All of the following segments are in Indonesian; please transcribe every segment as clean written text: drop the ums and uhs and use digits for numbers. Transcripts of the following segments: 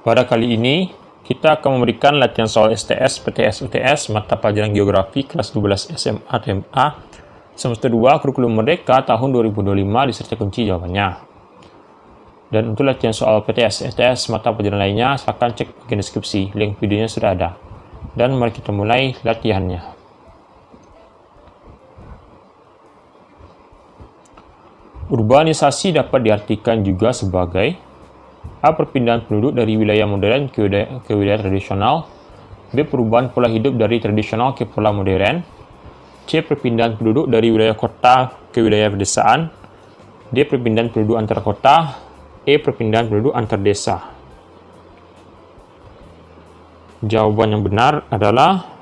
Pada kali ini, kita akan memberikan latihan soal STS, PTS, UTS, mata pelajaran geografi kelas 12 SMA TMA, semester 2 kurikulum merdeka tahun 2025 disertai kunci jawabannya. Dan untuk latihan soal PTS, STS, mata pelajaran lainnya, silakan cek bagian deskripsi, link videonya sudah ada. Dan mari kita mulai latihannya. Urbanisasi dapat diartikan juga sebagai A. Perpindahan penduduk dari wilayah modern ke wilayah tradisional. B. Perubahan pola hidup dari tradisional ke pola modern. C. Perpindahan penduduk dari wilayah kota ke wilayah pedesaan. D. Perpindahan penduduk antar kota. E. Perpindahan penduduk antar desa. Jawaban yang benar adalah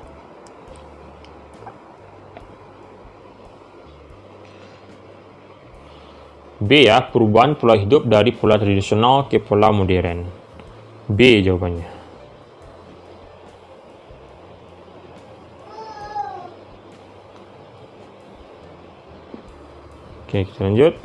B, ya, perubahan pola hidup dari pola tradisional ke pola modern. B jawabannya. Oke, kita lanjut.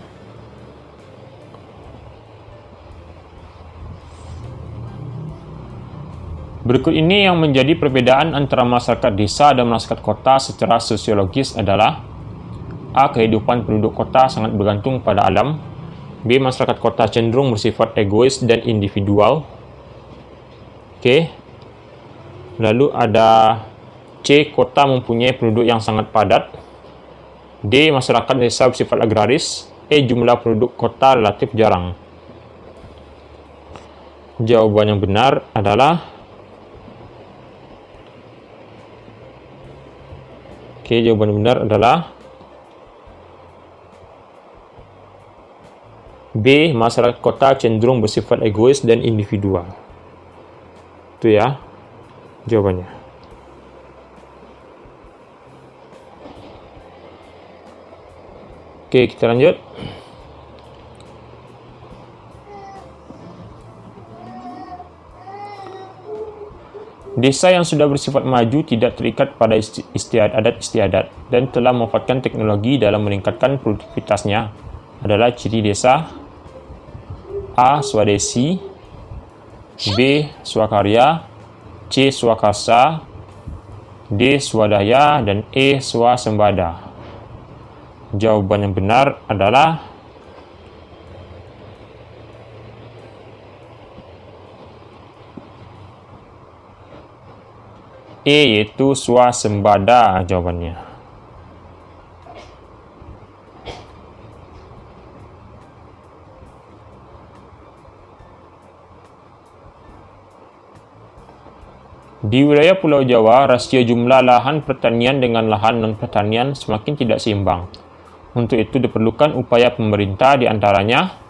Berikut ini yang menjadi perbedaan antara masyarakat desa dan masyarakat kota secara sosiologis adalah A. Kehidupan penduduk kota sangat bergantung pada alam. B. Masyarakat kota cenderung bersifat egois dan individual. Oke. Lalu ada C. Kota mempunyai penduduk yang sangat padat. D. Masyarakat desa bersifat agraris. E. Jumlah penduduk kota relatif jarang. Jawaban yang benar adalah jawaban yang benar adalah B. Masyarakat kota cenderung bersifat egois dan individual. Itu ya jawabannya. Oke, kita lanjut. Desa yang sudah bersifat maju tidak terikat pada adat istiadat dan telah memanfaatkan teknologi dalam meningkatkan produktivitasnya adalah ciri desa A. Swadesi, B. Swakarya, C. Swakarsa, D. Swadaya, dan E. Swasembada. Jawaban yang benar adalah E, yaitu swasembada jawabannya. Di wilayah Pulau Jawa, rasio jumlah lahan pertanian dengan lahan non-pertanian semakin tidak seimbang. Untuk itu diperlukan upaya pemerintah di antaranya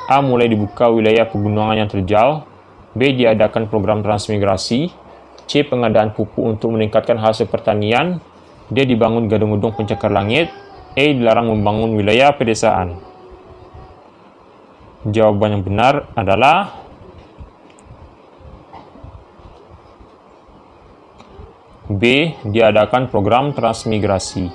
A. Mulai dibuka wilayah pegunungan yang terjal. B. Diadakan program transmigrasi. C. Pengadaan pupuk untuk meningkatkan hasil pertanian. D. Dibangun gedung-gedung pencakar langit. E. Dilarang membangun wilayah pedesaan. Jawaban yang benar adalah B. Diadakan program transmigrasi.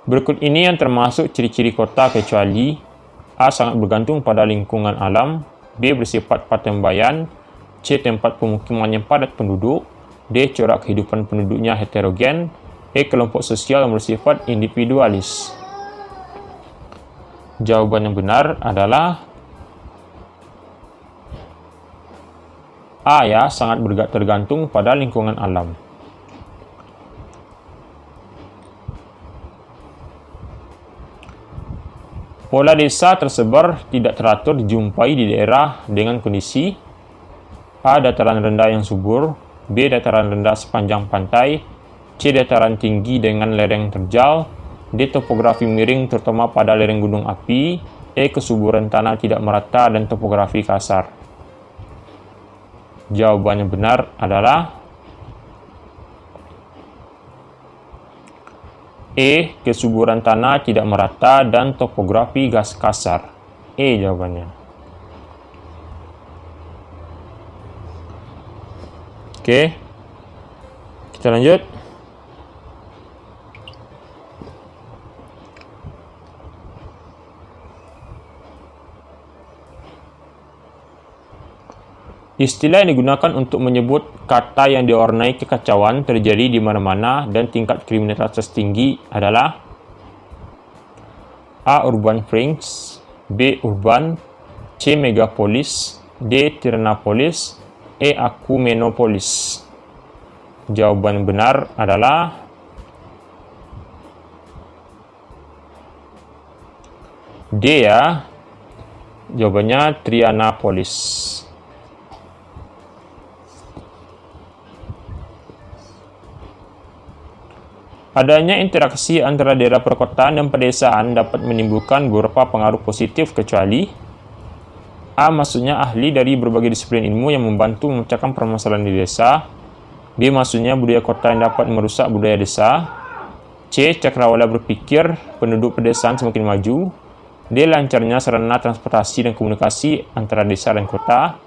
Berikut ini yang termasuk ciri-ciri kota kecuali A. Sangat bergantung pada lingkungan alam. B. Bersifat patembayan. C. Tempat pemukimannya padat penduduk. D. Corak kehidupan penduduknya heterogen. E. Kelompok sosial yang bersifat individualis. Jawaban yang benar adalah A, ya, sangat tergantung pada lingkungan alam. Pola desa tersebar tidak teratur dijumpai di daerah dengan kondisi A. Dataran rendah yang subur. B. Dataran rendah sepanjang pantai. C. Dataran tinggi dengan lereng terjal. D. Topografi miring terutama pada lereng gunung api. E. Kesuburan tanah tidak merata dan topografi kasar. Jawaban yang benar adalah E. Kesuburan tanah tidak merata dan topografi kasar. E jawabannya. Oke, kita lanjut. Istilah yang digunakan untuk menyebut kata yang diwarnai kekacauan terjadi di mana-mana dan tingkat kriminalitas tinggi adalah A. Urban Fringe, B. Urban, C. Megapolis, D. Tyrannopolis, E. Akumenopolis. Jawaban benar adalah D ya. Jawabannya Tyrannopolis. Adanya interaksi antara daerah perkotaan dan pedesaan dapat menimbulkan beberapa pengaruh positif kecuali A. Maksudnya ahli dari berbagai disiplin ilmu yang membantu memecahkan permasalahan di desa. B. Maksudnya budaya kota yang dapat merusak budaya desa. C. Cakrawala berpikir penduduk pedesaan semakin maju. D. Lancarnya sarana transportasi dan komunikasi antara desa dan kota.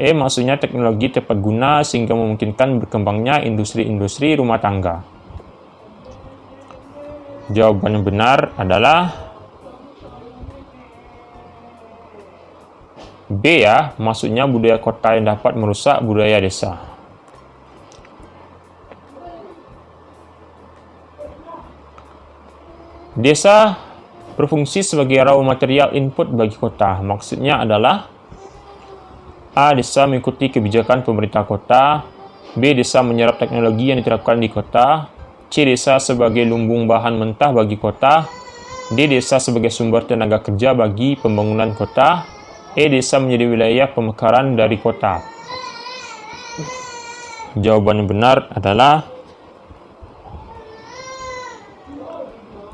E. Maksudnya teknologi tepat guna sehingga memungkinkan berkembangnya industri-industri rumah tangga. Jawaban yang benar adalah B ya, maksudnya budaya kota yang dapat merusak budaya desa. Desa berfungsi sebagai raw material input bagi kota. Maksudnya adalah A. Desa mengikuti kebijakan pemerintah kota. B. Desa menyerap teknologi yang diterapkan di kota. C. Desa sebagai lumbung bahan mentah bagi kota. D. Desa sebagai sumber tenaga kerja bagi pembangunan kota. E. Desa menjadi wilayah pemekaran dari kota. Jawaban yang benar adalah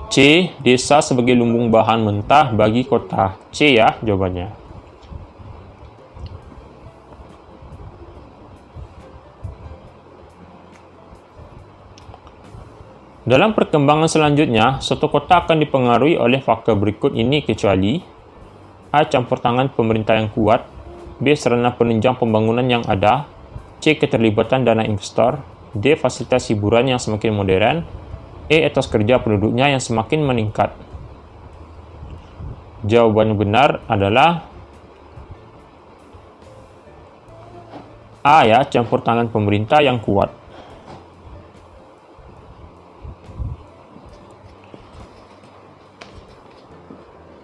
C. Desa sebagai lumbung bahan mentah bagi kota. C ya jawabannya. Dalam perkembangan selanjutnya, suatu kota akan dipengaruhi oleh faktor berikut ini kecuali A. Campur tangan pemerintah yang kuat. B. Sarana penunjang pembangunan yang ada. C. Keterlibatan dana investor. D. Fasilitas hiburan yang semakin modern. E. Etos kerja penduduknya yang semakin meningkat. Jawaban benar adalah A ya, campur tangan pemerintah yang kuat.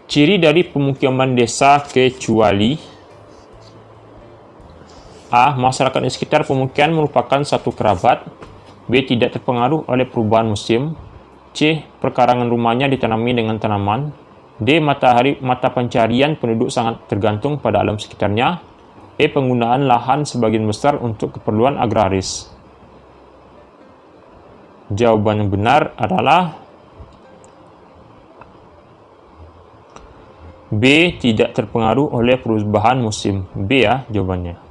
Ciri dari pemukiman desa kecuali A. Masyarakat di sekitar pemukiman merupakan satu kerabat. B. Tidak terpengaruh oleh perubahan musim. C. Perkarangan rumahnya ditanami dengan tanaman. D. Mata pencarian penduduk sangat tergantung pada alam sekitarnya. E. Penggunaan lahan sebagian besar untuk keperluan agraris. Jawaban yang benar adalah B. Tidak terpengaruh oleh perubahan musim. B ya jawabannya.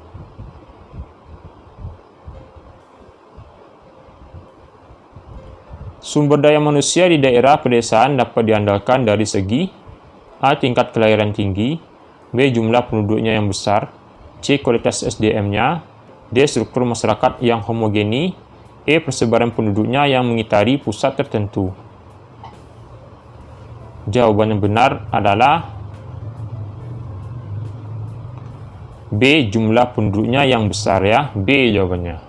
Sumber daya manusia di daerah pedesaan dapat diandalkan dari segi A. Tingkat kelahiran tinggi. B. Jumlah penduduknya yang besar. C. Kualitas SDM-nya. D. Struktur masyarakat yang homogeni. E. Persebaran penduduknya yang mengitari pusat tertentu. Jawaban yang benar adalah B. Jumlah penduduknya yang besar ya. B jawabannya.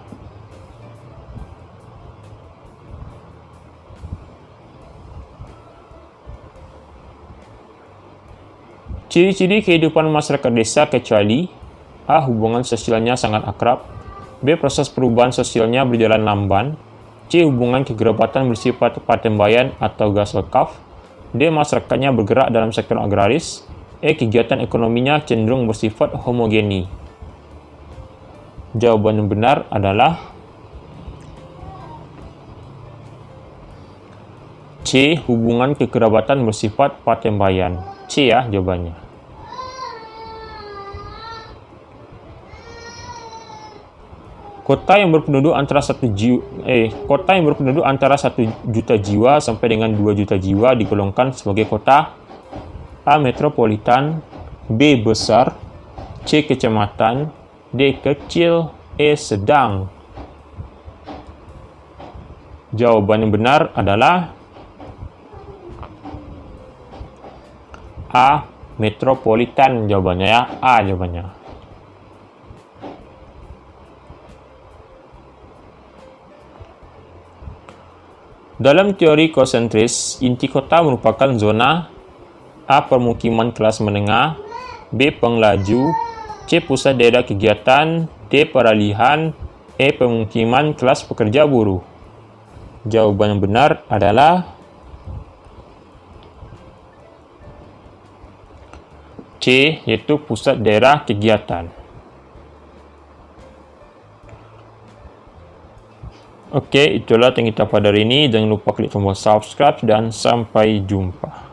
Ciri-ciri kehidupan masyarakat desa kecuali A. Hubungan sosialnya sangat akrab. B. Proses perubahan sosialnya berjalan lamban. C. Hubungan kekerabatan bersifat patembayan atau gas lekaf. D. Masyarakatnya bergerak dalam sektor agraris. E. Kegiatan ekonominya cenderung bersifat homogeni. Jawaban yang benar adalah C. Hubungan kekerabatan bersifat patembayan. C ya jawabannya. Kota yang berpenduduk antara 1 juta jiwa sampai dengan 2 juta jiwa digolongkan sebagai kota A. Metropolitan. B. Besar. C. Kecamatan. D. Kecil. E. Sedang. Jawaban yang benar adalah A. Metropolitan jawabannya ya. A jawabannya. Dalam teori konsentris, inti kota merupakan zona A. Permukiman kelas menengah, B. Penglaju, C. Pusat daerah kegiatan, D. Peralihan, E. Pemukiman kelas pekerja buruh. Jawaban yang benar adalah C, yaitu pusat daerah kegiatan. Oke, itulah yang kita pada hari ini. Jangan lupa klik tombol subscribe dan sampai jumpa.